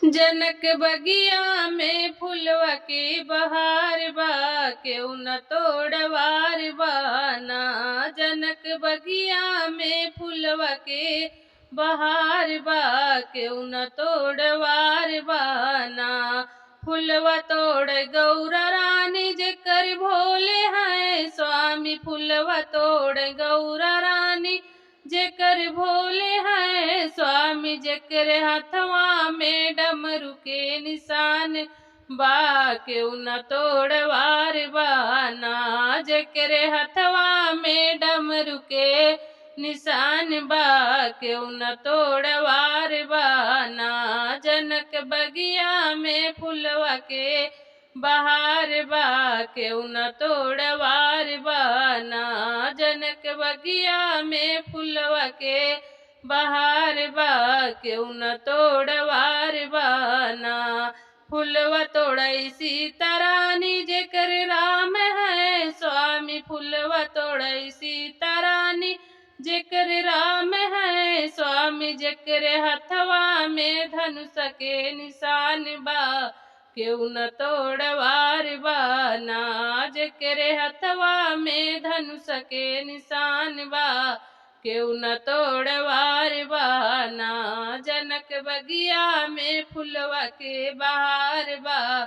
जनक बगिया में फुलवा के बहार बा, केहू न तोड़वार बाना। जनक बगिया में फुलवा के बहार बा, केहू न तोड़वार बाना। फुलवा तोड़ गौरा रानी जेकर भोले हैं स्वामी, फुलवा तोड़ गौरा रानी जेकर भोले हैं स्वामी। जेकर हथवा में डमरू के निशान बा, केहू न तोड़वार बाना। जेकर हथवा में डमरू के निशान बा, केहू न तोड़वार बाना। जनक बगिया में फुलवा के बहार बा, केहू न तोड़वार बाना। जनक बगिया में फुलवा के बहार बा, केहू न तोड़वार बाना। फुलवा तोड़ई सीता रानी जेकर राम है स्वामी, फुलवा तोड़ई सीता रानी जेकर राम है स्वामी। जेकर हथवा में धनुष के निशान बा, केहू न तोड़वार बाना। जेकर हथवा में धनुष के निशान बा, केहू न तोड़वार बाना। जनक बगिया में फुलवा के बहार बा,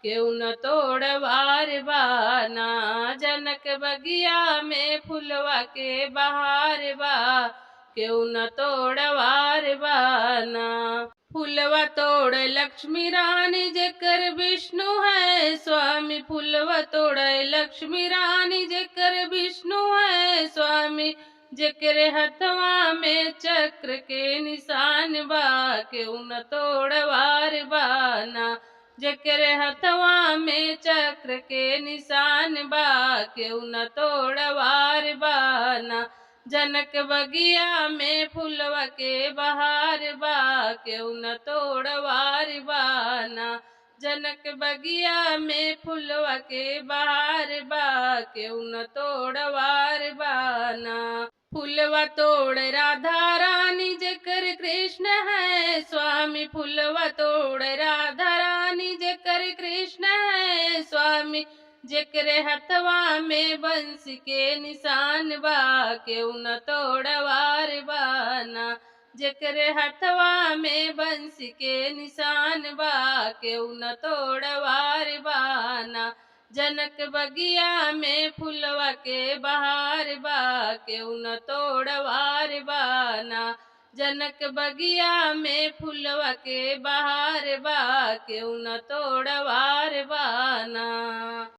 केहू न तोड़वार बाना। जनक बगिया में फुलवा के बहार बा, केहू न तोड़वार बाना। फुलवा तोड़ लक्ष्मी रानी जेकर विष्णु है स्वामी, फुलवा तोड़ लक्ष्मी रानी जेकर विष्णु है स्वामी। जेकर हथवा में चक्र के निशान बा, केहू न तोड़वार बाना। जेकर हथवा में चक्र के निशान बा, केहू न तोड़वार बाना। जनक बगिया में फुलवा के बहार बा, केहू न तोड़वार बाना। जनक बगिया में फुलवा के बहार बा, केहू न तोड़वार बाना। फुलवा तोड़ राधा रानी जेकर कृष्ण है स्वामी, फुलवा तोड़ राधा रानी जेकर कृष्ण है स्वामी। जेकर हथवा में बंसी के निशान बा, केहू न तोड़वार बाना। जेकर हथवा में बंसी के निशान बा, केहू न तोड़वार बाना। जनक बगिया में फुलवा के बहार बा, केहू न तोड़वार बाना। जनक बगिया में फुलवा के बहार बा, केहू न तोड़वार बा।